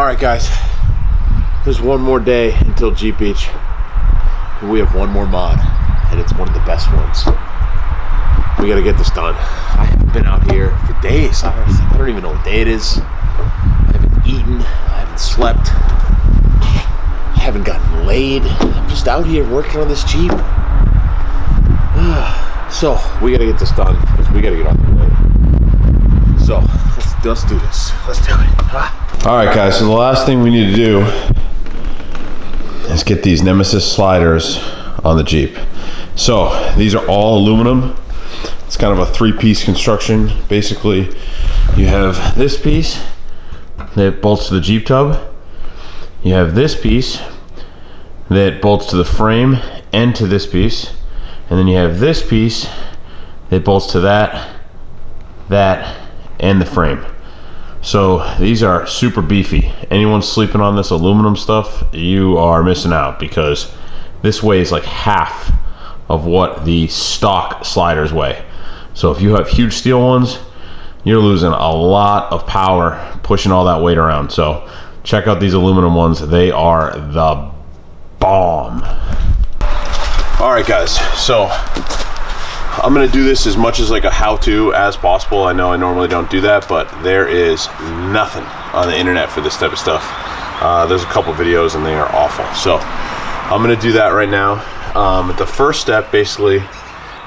All right, guys. There's one more day until Jeep Beach. And we have one more mod, and it's one of the best ones. We gotta get this done. I have been out here for days. I don't even know what day it is. I haven't eaten. I haven't slept. I haven't gotten laid. I'm just out here working on this Jeep. So we gotta get this done because we gotta get on the way. So let's do this. Let's do it. All right, guys. So the last thing we need to do is get these Nemesis sliders on the Jeep. So these are all aluminum. It's kind of a three-piece construction. Basically, you have this piece that bolts to the Jeep tub. You have this piece that bolts to the frame and to this piece. And then you have this piece that bolts to that, and the frame. So these are super beefy. Anyone sleeping on this aluminum stuff, you are missing out, because this weighs like half of what the stock sliders weigh. So if you have huge steel ones, you're losing a lot of power pushing all that weight around. So check out these aluminum ones. They are the bomb. All right, guys, so I'm gonna do this as much as like a how-to as possible. I know I normally don't do that, but there is nothing on the internet for this type of stuff. There's a couple videos and they are awful. So I'm gonna do that right now. The first step basically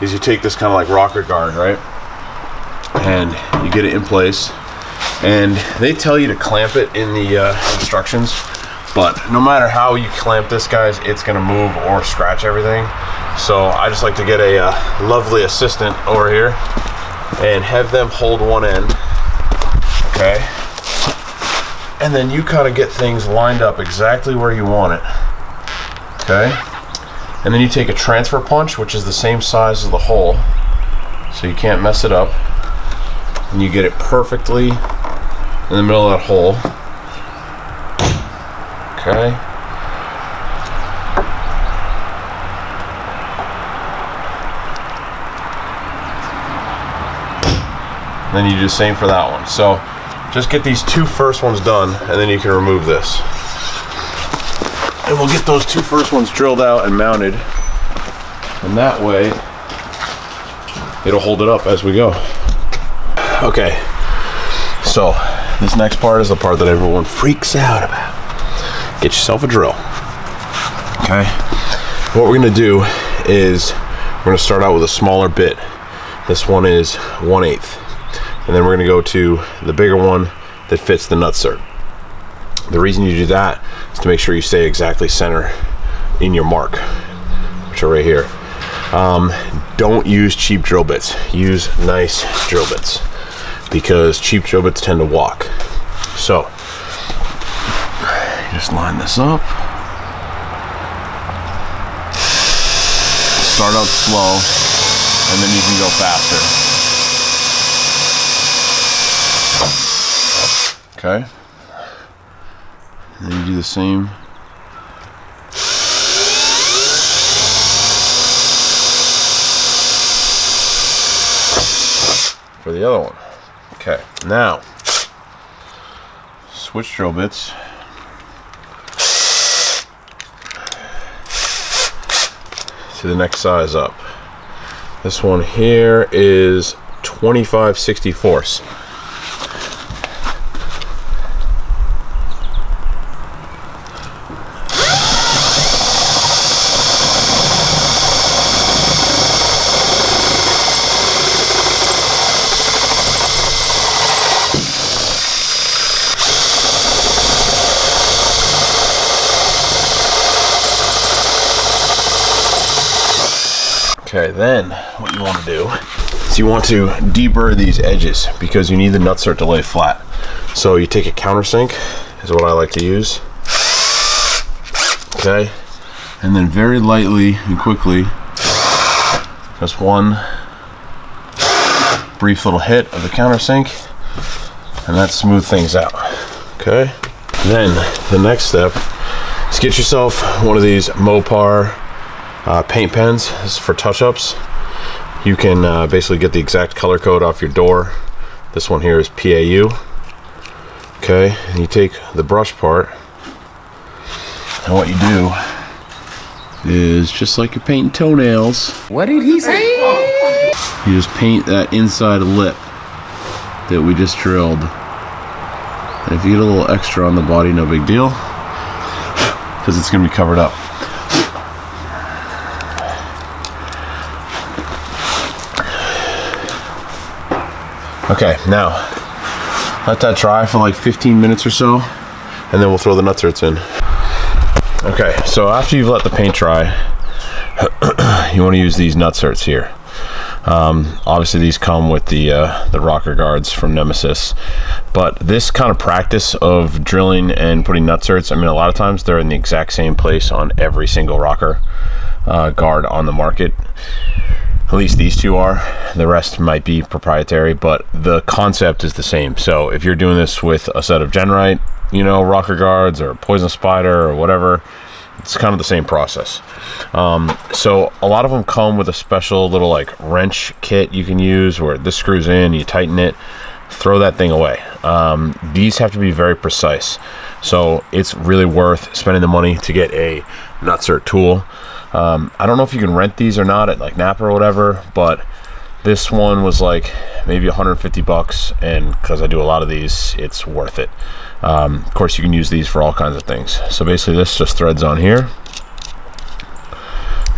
is you take this kind of like rocker guard, right? And you get it in place. And they tell you to clamp it in the instructions. But no matter how you clamp this, guys, it's gonna move or scratch everything. So I just like to get a lovely assistant over here and have them hold one end, okay? And then you kind of get things lined up exactly where you want it, okay? And then you take a transfer punch, which is the same size as the hole, so you can't mess it up. And you get it perfectly in the middle of that hole. Okay. Then you do the same for that one. So just get these two first ones done, and then you can remove this. And we'll get those two first ones drilled out and mounted. And that way, it'll hold it up as we go. Okay. So this next part is the part that everyone freaks out about. Get yourself a drill. Okay. What we're gonna do is we're gonna start out with a smaller bit. This one is 1/8, and then we're gonna go to the bigger one that fits the nutsert. The reason you do that is to make sure you stay exactly center in your mark, which are right here. Don't use cheap drill bits. Use nice drill bits, because cheap drill bits tend to walk. So just line this up. Start out slow, and then you can go faster. Okay. And then you do the same. For the other one. Okay, now switch drill bits. To the next size up. This one here is 25/64. Okay, then what you want to do is you want to deburr these edges, because you need the nutsert to lay flat. So you take a countersink, is what I like to use. Okay, and then very lightly and quickly, just one brief little hit of the countersink, and that smooths things out. Okay, then the next step is get yourself one of these Mopar paint pens. This is for touch-ups. You can basically get the exact color code off your door. This one here is PAU. Okay, and you take the brush part, and what you do is just like you're painting toenails. What did he say? You just paint that inside lip that we just drilled. And if you get a little extra on the body, no big deal, because it's gonna be covered up. Okay, now let that dry for like 15 minutes or so, and then we'll throw the nutserts in. Okay, so after you've let the paint dry, you want to use these nutserts here. Obviously these come with the rocker guards from Nemesis, but this kind of practice of drilling and putting nutserts, I mean, a lot of times they're in the exact same place on every single rocker guard on the market. At least these two are. The rest might be proprietary, but the concept is the same. So if you're doing this with a set of Genrite, you know, rocker guards or poison spider or whatever, it's kind of the same process. So a lot of them come with a special little like wrench kit you can use where this screws in, you tighten it, throw that thing away. These have to be very precise. So it's really worth spending the money to get a nutsert tool. I don't know if you can rent these or not at like Napa or whatever, but this one was like maybe 150 bucks, and because I do a lot of these, it's worth it. Of course, you can use these for all kinds of things. So basically this just threads on here.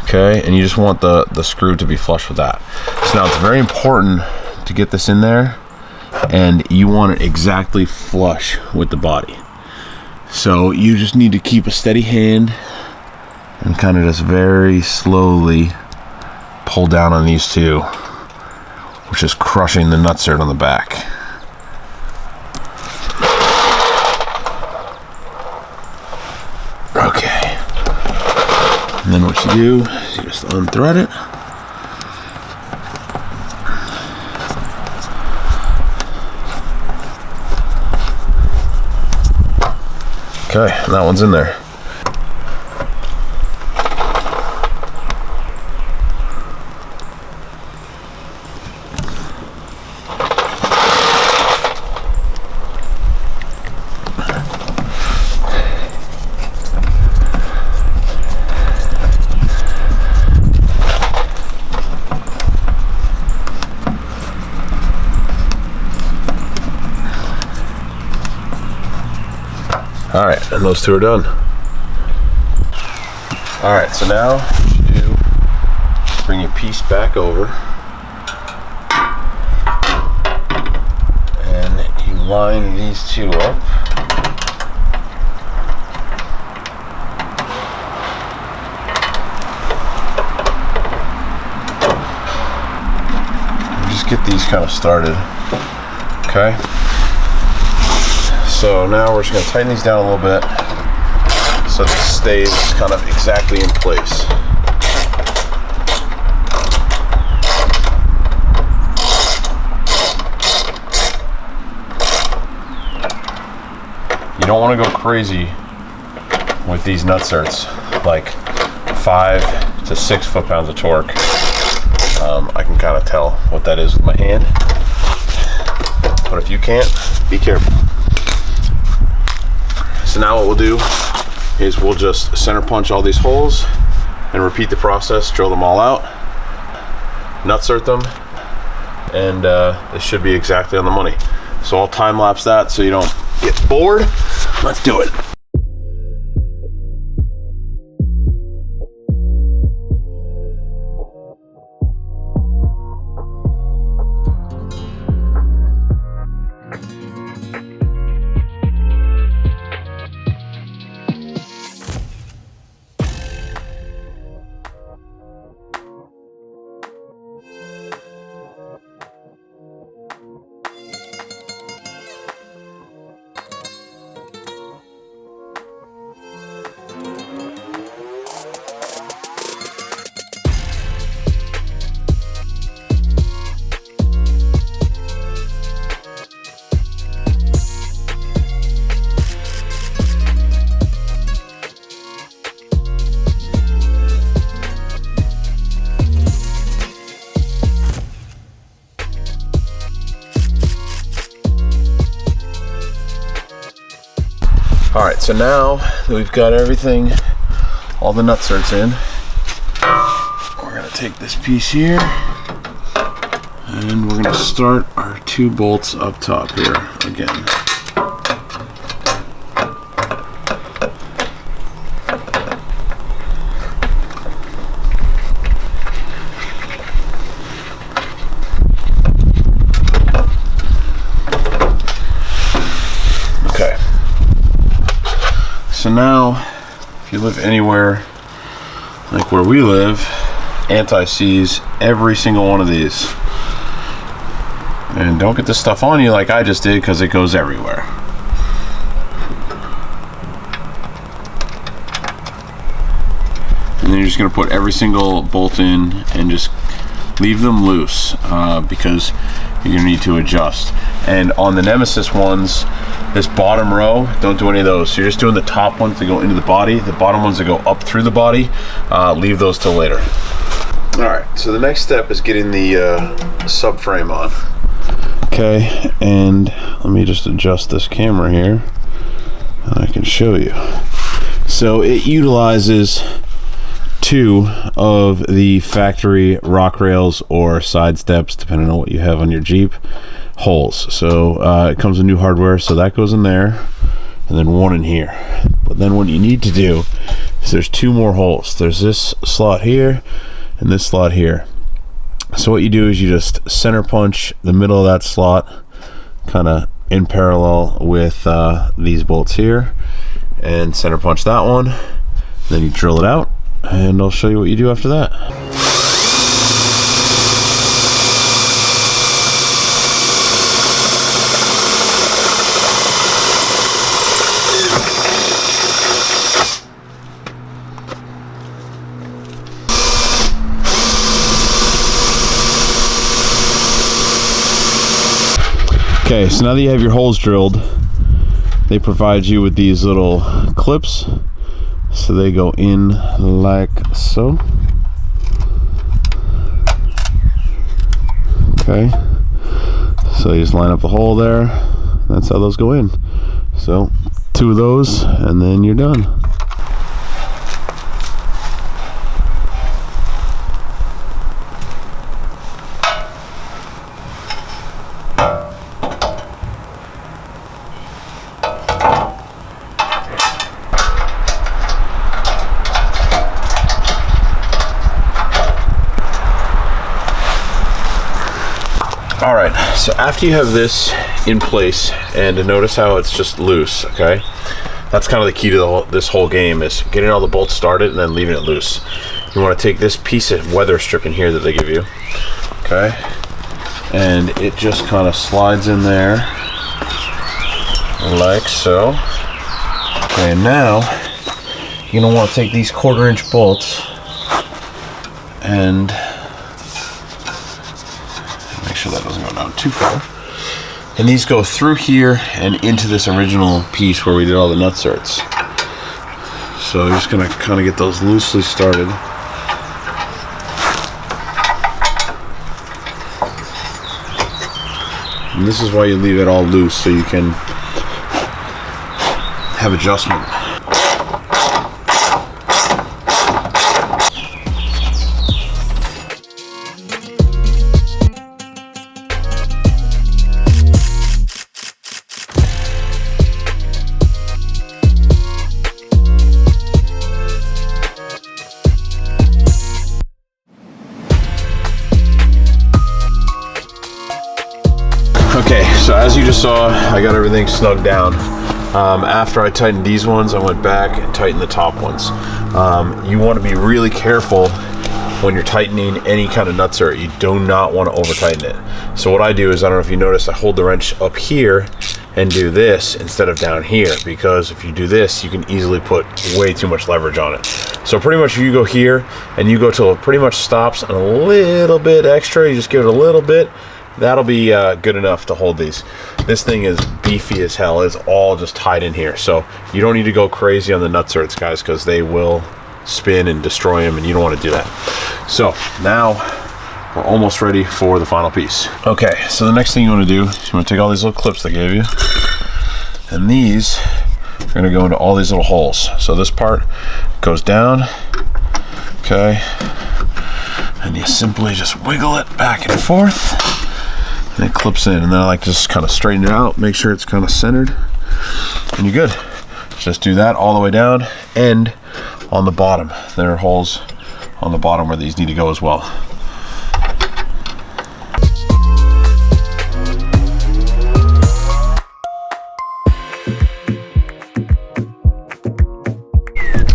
Okay, and you just want the screw to be flush with that. So now it's very important to get this in there, and you want it exactly flush with the body. So you just need to keep a steady hand and kind of just very slowly pull down on these two, which is crushing the nutsert on the back. Okay. And then what you do is you just unthread it. Okay, and that one's in there. All right, and those two are done. All right, so now what you do, bring your piece back over, and you line these two up. And just get these kind of started, okay? So now we're just going to tighten these down a little bit so this stays kind of exactly in place. You don't want to go crazy with these nutserts, like 5 to 6 foot-pounds of torque. I can kind of tell what that is with my hand, but if you can't, be careful. So now what we'll do is we'll just center punch all these holes and repeat the process, drill them all out, nutsert them, and it should be exactly on the money. So I'll time lapse that so you don't get bored. Let's do it. All right, so now that we've got everything, all the nutserts in, we're gonna take this piece here and we're gonna start our 2 bolts up top here again. Okay. So now, if you live anywhere like where we live, anti-seize every single one of these. And don't get this stuff on you like I just did, because it goes everywhere. And then you're just going to put every single bolt in and just leave them loose, because you're going to need to adjust. And on the Nemesis ones, this bottom row, don't do any of those. So you're just doing the top ones that go into the body. The bottom ones that go up through the body, leave those till later. All right, so the next step is getting the subframe on. Okay, and let me just adjust this camera here and I can show you. So it utilizes 2 of the factory rock rails or side steps, depending on what you have on your Jeep, holes. So it comes with new hardware, so that goes in there, and then 1 in here. But then what you need to do is there's 2 more holes. There's this slot here and this slot here. So what you do is you just center punch the middle of that slot kind of in parallel with these bolts here, and center punch that one. Then you drill it out, and I'll show you what you do after that. Okay, so now that you have your holes drilled, they provide you with these little clips. So they go in like so. Okay, so you just line up the hole there. That's how those go in. So 2 of those, and then you're done. All right, so after you have this in place, and notice how it's just loose, okay? That's kind of the key to this whole game, is getting all the bolts started and then leaving it loose. You want to take this piece of weather strip in here that they give you, okay? And it just kind of slides in there, like so. Okay, and now you're gonna want to take these 1/4-inch bolts and make sure that doesn't go down too far. And these go through here and into this original piece where we did all the nutserts. So you're just gonna kind of get those loosely started. And this is why you leave it all loose, so you can have adjustment. Okay, so as you just saw, I got everything snugged down. After I tightened these ones, I went back and tightened the top ones. You want to be really careful when you're tightening any kind of nutsert. You do not want to over tighten it. So what I do is, I don't know if you noticed, I hold the wrench up here and do this instead of down here, because if you do this, you can easily put way too much leverage on it. So pretty much if you go here and you go till it pretty much stops, and a little bit extra, you just give it a little bit, that'll be good enough to hold these. This thing is beefy as hell. It's all just tied in here. So you don't need to go crazy on the nutserts, guys, because they will spin and destroy them, and you don't want to do that. So now we're almost ready for the final piece. Okay, so the next thing you want to do is you want to take all these little clips they gave you, and these are gonna go into all these little holes. So this part goes down, okay, and you simply just wiggle it back and forth, and it clips in. And then I like to just kind of straighten it out, make sure it's kind of centered, and you're good. Just do that all the way down, and on the bottom, there are holes on the bottom where these need to go as well.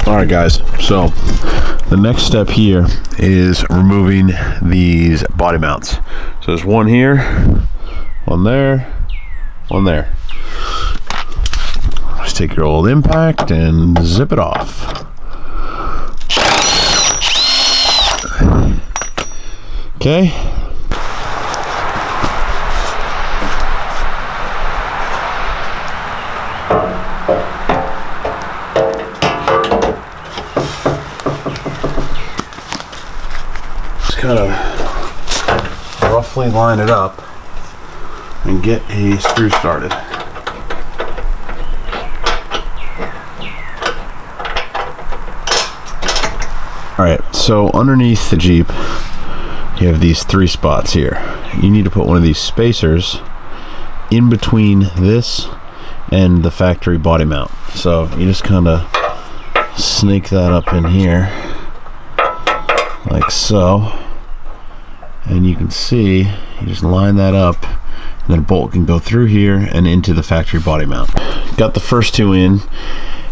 Alright guys, so the next step here is removing these body mounts. So there's one here, one there, one there. Just take your old impact and zip it off. Okay. Kind of roughly line it up and get a screw started. Alright, so underneath the Jeep you have these 3 spots here. You need to put one of these spacers in between this and the factory body mount. So you just kind of snake that up in here like so. And you can see, you just line that up, and then a bolt can go through here and into the factory body mount. Got the first 2 in,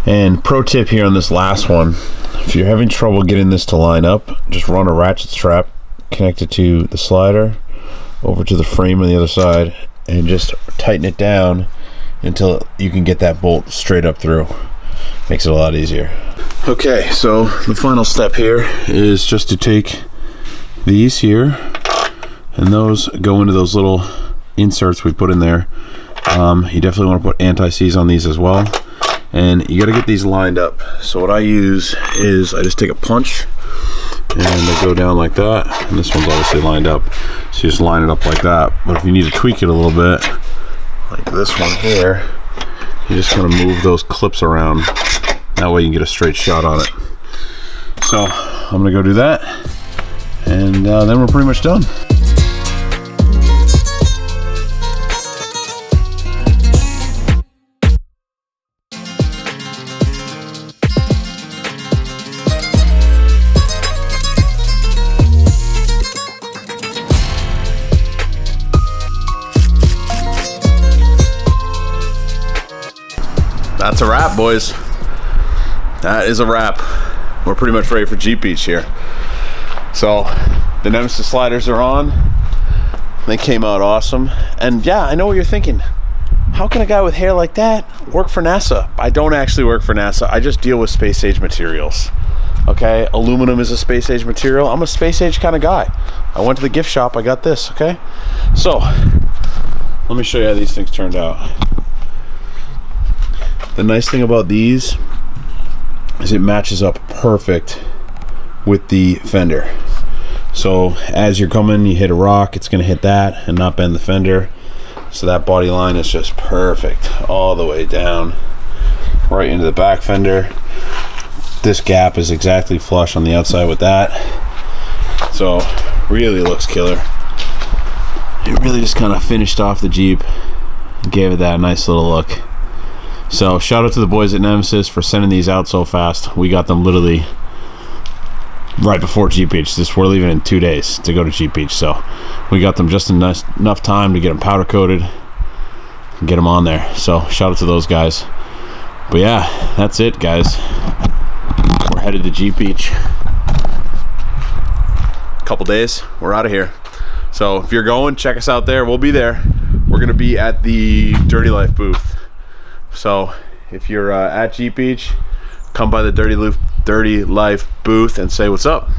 and pro tip here on this last one, if you're having trouble getting this to line up, just run a ratchet strap, connect it to the slider, over to the frame on the other side, and just tighten it down until you can get that bolt straight up through. Makes it a lot easier. Okay, so the final step here is just to take these here, and those go into those little inserts we put in there. You definitely want to put anti-seize on these as well, and you got to get these lined up. So what I use is I just take a punch and I go down like that, and this one's obviously lined up, so you just line it up like that. But if you need to tweak it a little bit, like this one here, you just kind of move those clips around, that way you can get a straight shot on it. So I'm gonna go do that, and then we're pretty much done. That's a wrap, boys. That is a wrap. We're pretty much ready for Jeep Beach here. So the Nemesis sliders are on. They came out awesome. And yeah, I know what you're thinking. How can a guy with hair like that work for NASA? I don't actually work for NASA. I just deal with space age materials. Okay, aluminum is a space age material. I'm a space age kind of guy. I went to the gift shop, I got this, okay? So let me show you how these things turned out. The nice thing about these is it matches up perfect with the fender. So as you're coming, you hit a rock, it's going to hit that and not bend the fender. So that body line is just perfect all the way down right into the back fender. This gap is exactly flush on the outside with that. So really looks killer. It really just kind of finished off the Jeep and gave it that nice little look. So shout out to the boys at Nemesis for sending these out so fast. We got them literally right before Jeep Beach. We're leaving in 2 days to go to Jeep Beach, so we got them just enough time to get them powder coated and get them on there. So shout out to those guys. But yeah, that's it, guys. We're headed to Jeep Beach. Couple days, we're out of here. So if you're going, check us out there. We'll be there. We're gonna be at the Dirty Life booth. So if you're at Jeep Beach, come by the Dirty Life booth and say what's up.